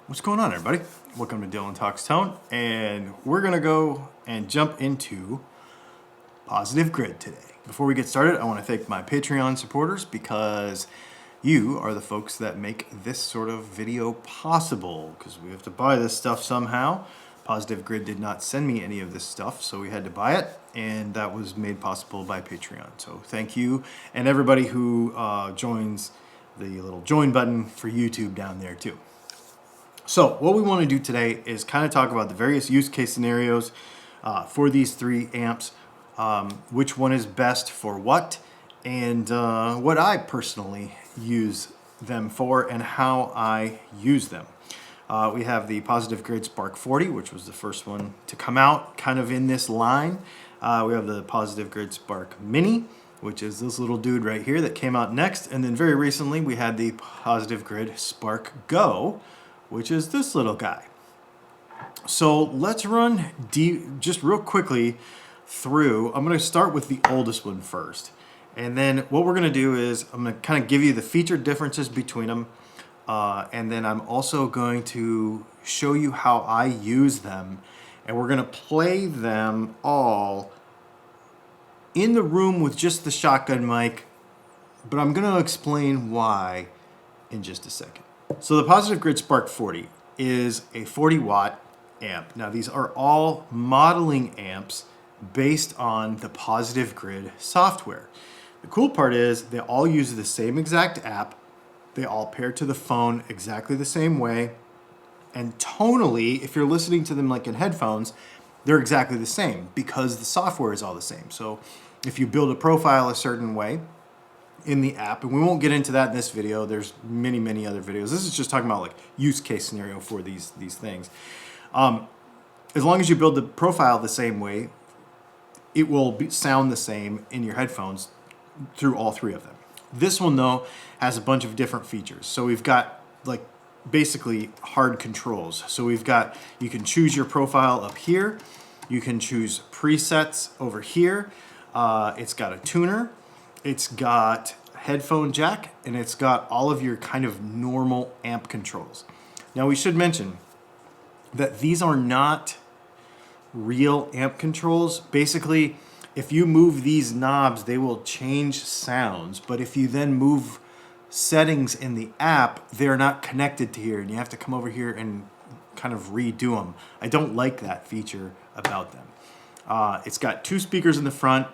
What's going on, everybody? Welcome to Dylan Talks Tone, and we're gonna go and jump into Positive Grid today. Before we get started, I want to thank my Patreon supporters because you are the folks that make this sort of video possible, because we have to buy this stuff somehow. Positive Grid did not send me any of this stuff, so we had to buy it, and that was made possible by Patreon. So thank you, and everybody who joins the little join button for YouTube down there too. So what we want to do today is kind of talk about the various use case scenarios for these 3 amps, which one is best for what, and what I personally use them for and how I use them. We have the Positive Grid Spark 40, which was the first one to come out kind of in this line. We have the Positive Grid Spark Mini, which is this little dude right here that came out next. And then very recently we had the Positive Grid Spark Go, which is this little guy. So let's run just real quickly through. I'm going to start with the oldest one first. And then what we're going to do is I'm going to kind of give you the feature differences between them. And then I'm also going to show you how I use them. And we're going to play them all in the room with just the shotgun mic. But I'm going to explain why in just a second. So the Positive Grid Spark 40 is a 40 watt amp. Now these are all modeling amps based on the Positive Grid software. The cool part is they all use the same exact app. They all pair to the phone exactly the same way. And tonally, if you're listening to them like in headphones, they're exactly the same because the software is all the same. So if you build a profile a certain way in the app, and we won't get into that in this video, there's many other videos. This is just talking about like use case scenario for these things. As long as you build the profile the same way, it will sound the same in your headphones through all 3 of them. This one though has a bunch of different features. So we've got like basically hard controls. So we've got, you can choose your profile up here. You can choose presets over here. It's got a tuner. It's got a headphone jack, and it's got all of your kind of normal amp controls. Now we should mention that these are not real amp controls. Basically, if you move these knobs, they will change sounds, but if you then move settings in the app, they're not connected to here, and you have to come over here and kind of redo them. I don't like that feature about them. It's got 2 speakers in the front.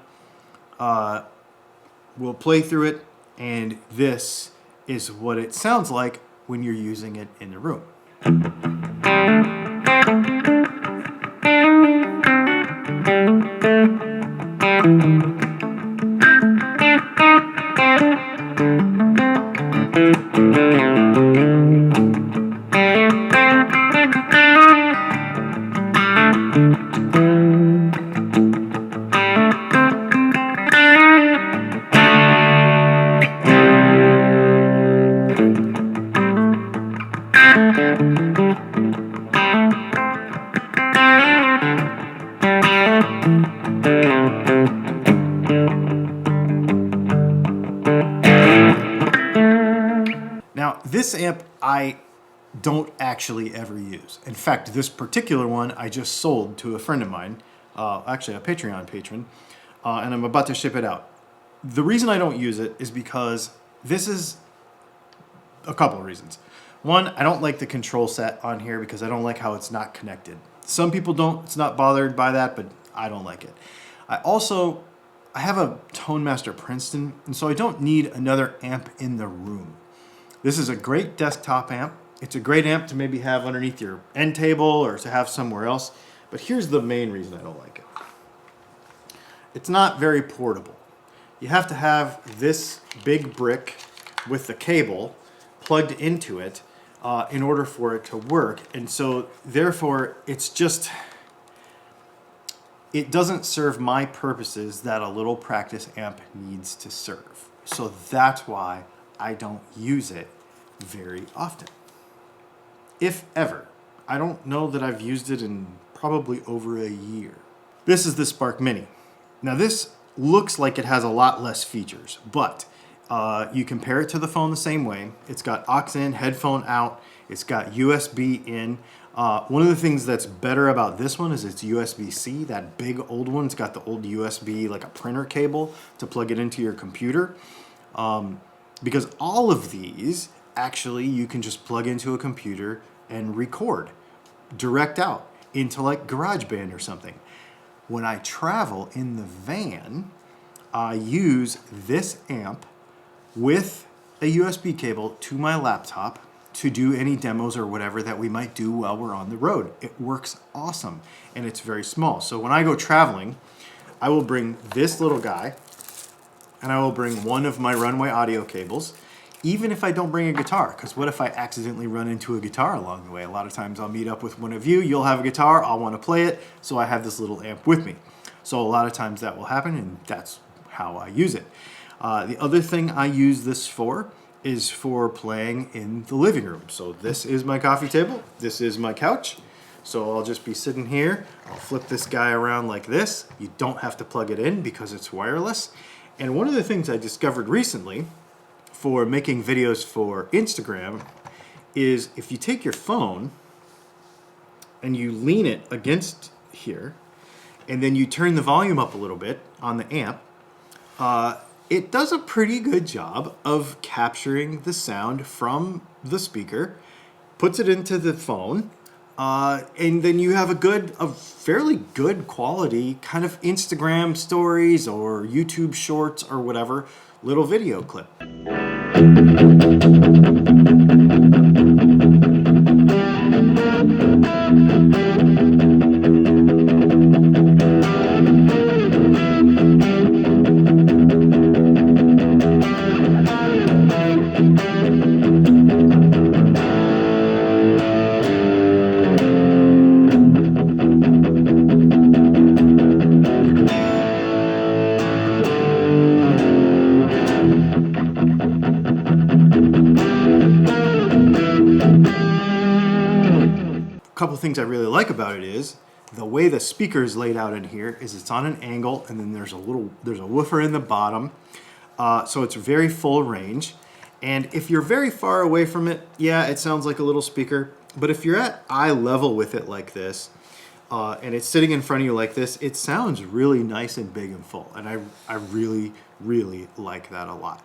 We'll play through it, and this is what it sounds like when you're using it in the room. Now, this amp I don't actually ever use. In fact, this particular one I just sold to a friend of mine, actually a Patreon patron, and I'm about to ship it out. The reason I don't use it is because this is a couple of reasons. One, I don't like the control set on here because I don't like how it's not connected. Some people don't, it's not bothered by that, but I don't like it. I have a Tone Master Princeton, and so I don't need another amp in the room. This is a great desktop amp. It's a great amp to maybe have underneath your end table or to have somewhere else. But here's the main reason I don't like it. It's not very portable. You have to have this big brick with the cable plugged into it in order for it to work. And so therefore it's just, it doesn't serve my purposes that a little practice amp needs to serve. So that's why I don't use it very often, if ever. I don't know that I've used it in probably over a year. This is the Spark Mini. Now this looks like it has a lot less features, but you compare it to the phone the same way. It's got aux in, headphone out, It's got USB in. One of the things that's better about this one is it's USB-C. That big old one's got the old USB, like a printer cable to plug it into your computer. Because all of these, actually, you can just plug into a computer and record direct out into like GarageBand or something. When I travel in the van, I use this amp with a USB cable to my laptop to do any demos or whatever that we might do while we're on the road. It works awesome, and it's very small. So when I go traveling, I will bring this little guy, and I will bring one of my runway audio cables, even if I don't bring a guitar, because what if I accidentally run into a guitar along the way? A lot of times I'll meet up with one of you, you'll have a guitar, I'll want to play it, so I have this little amp with me. So a lot of times that will happen, and that's how I use it. The other thing I use this for is for playing in the living room. So this is my coffee table, this is my couch. So I'll just be sitting here, I'll flip this guy around like this. You don't have to plug it in because it's wireless. And one of the things I discovered recently for making videos for Instagram is if you take your phone and you lean it against here, and then you turn the volume up a little bit on the amp, it does a pretty good job of capturing the sound from the speaker, puts it into the phone, and then you have a fairly good quality kind of Instagram stories or YouTube shorts or whatever little video clip. Couple things I really like about it is the way the speaker is laid out in here is it's on an angle, and then there's a woofer in the bottom, so it's very full range. And if you're very far away from it, yeah, it sounds like a little speaker. But if you're at eye level with it like this, and it's sitting in front of you like this, it sounds really nice and big and full. And I really, really like that a lot.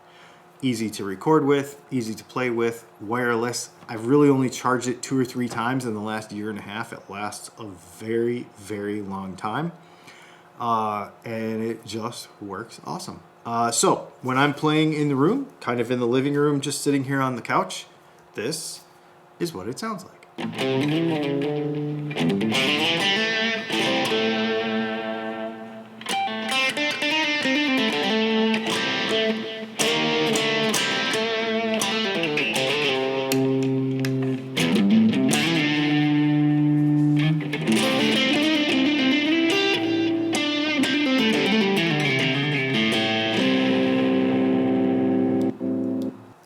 Easy to record with, easy to play with, wireless. I've really only charged it 2 or 3 times in the last year and a half. It lasts a very, very long time. And it just works awesome. So when I'm playing in the room, kind of in the living room, just sitting here on the couch, this is what it sounds like.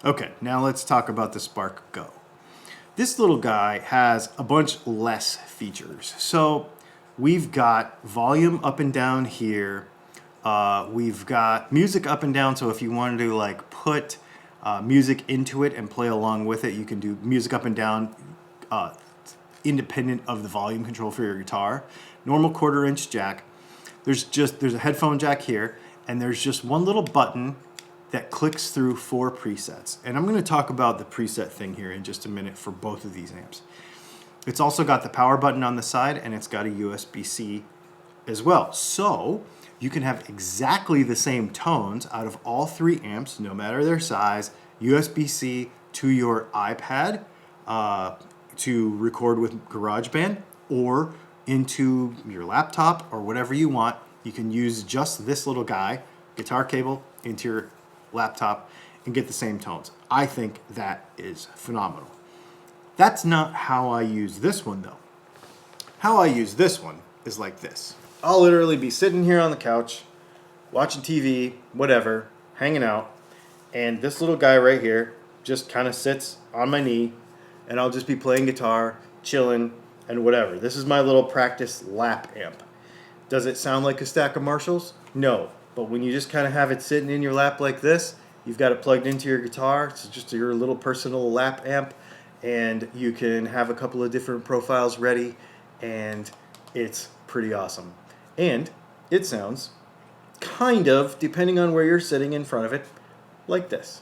Okay, now let's talk about the Spark Go. This little guy has a bunch less features. So we've got volume up and down here. We've got music up and down, so if you wanted to like put music into it and play along with it, you can do music up and down independent of the volume control for your guitar. Normal 1/4-inch jack. There's a headphone jack here, and there's just one little button that clicks through 4 presets. And I'm gonna talk about the preset thing here in just a minute for both of these amps. It's also got the power button on the side, and it's got a USB-C as well. So you can have exactly the same tones out of all 3 amps, no matter their size, USB-C to your iPad to record with GarageBand, or into your laptop or whatever you want. You can use just this little guy, guitar cable, into your laptop and get the same tones. I think that is phenomenal. That's not how I use this one though. How I use this one is like this. I'll literally be sitting here on the couch, watching TV, whatever, hanging out, and this little guy right here just kind of sits on my knee, and I'll just be playing guitar, chilling, and whatever. This is my little practice lap amp. Does it sound like a stack of Marshalls? No. But when you just kind of have it sitting in your lap like this, you've got it plugged into your guitar, it's just your little personal lap amp, and you can have a couple of different profiles ready, and it's pretty awesome. And it sounds kind of, depending on where you're sitting in front of it, like this.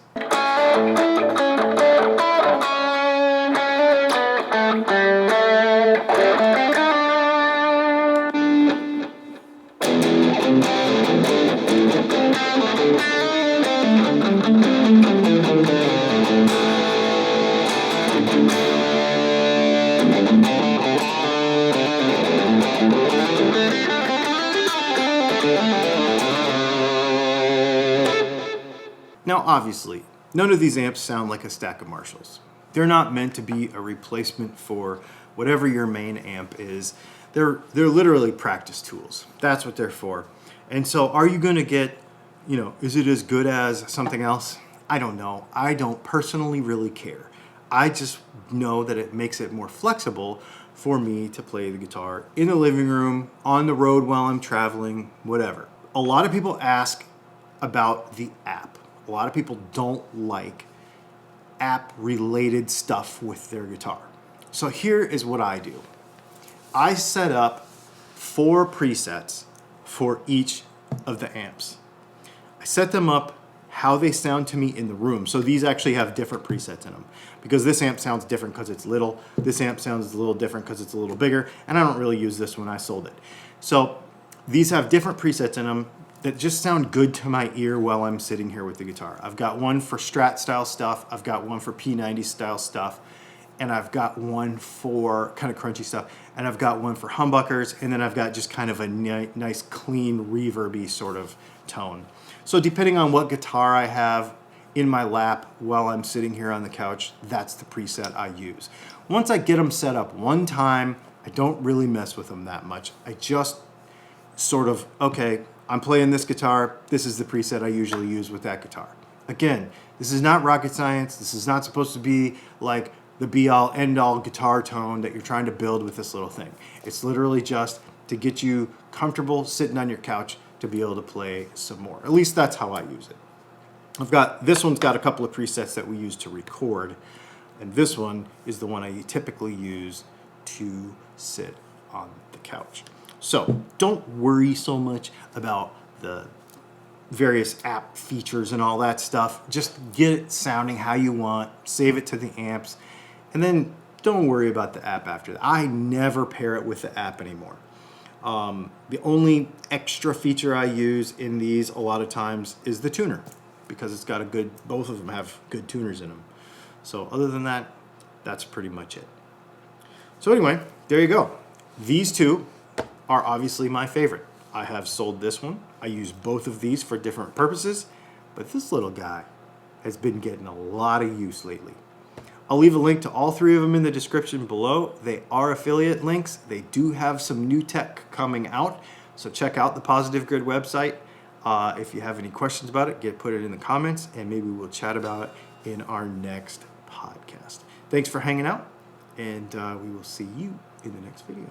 Now, obviously, none of these amps sound like a stack of Marshalls. They're not meant to be a replacement for whatever your main amp is. They're literally practice tools. That's what they're for. And so are you going to get, is it as good as something else? I don't know. I don't personally really care. I just know that it makes it more flexible for me to play the guitar in the living room, on the road while I'm traveling, whatever. A lot of people ask about the app. A lot of people don't like app-related stuff with their guitar. So here is what I do. I set up 4 presets for each of the amps. I set them up how they sound to me in the room. So these actually have different presets in them, because this amp sounds different because it's little. This amp sounds a little different because it's a little bigger, and I don't really use this when I sold it. So these have different presets in them that just sound good to my ear while I'm sitting here with the guitar. I've got one for Strat style stuff, I've got one for P90 style stuff, and I've got one for kind of crunchy stuff, and I've got one for humbuckers, and then I've got just kind of a nice clean reverby sort of tone. So depending on what guitar I have in my lap while I'm sitting here on the couch, that's the preset I use. Once I get them set up one time, I don't really mess with them that much. I just sort of, okay, I'm playing this guitar, this is the preset I usually use with that guitar. Again, this is not rocket science. This is not supposed to be like the be-all, end-all guitar tone that you're trying to build with this little thing. It's literally just to get you comfortable sitting on your couch to be able to play some more. At least that's how I use it. This one's got a couple of presets that we use to record, and this one is the one I typically use to sit on the couch. So don't worry so much about the various app features and all that stuff. Just get it sounding how you want, save it to the amps, and then don't worry about the app after that. I never pair it with the app anymore. The only extra feature I use in these a lot of times is the tuner, because it's got both of them have good tuners in them. So other than that, that's pretty much it. So anyway, there you go. These two are obviously my favorite. I have sold this one. I use both of these for different purposes, but this little guy has been getting a lot of use lately. I'll leave a link to all 3 of them in the description below. They are affiliate links. They do have some new tech coming out, so check out the Positive Grid website. If you have any questions about it, put it in the comments, and maybe we'll chat about it in our next podcast. Thanks for hanging out, and we will see you in the next video.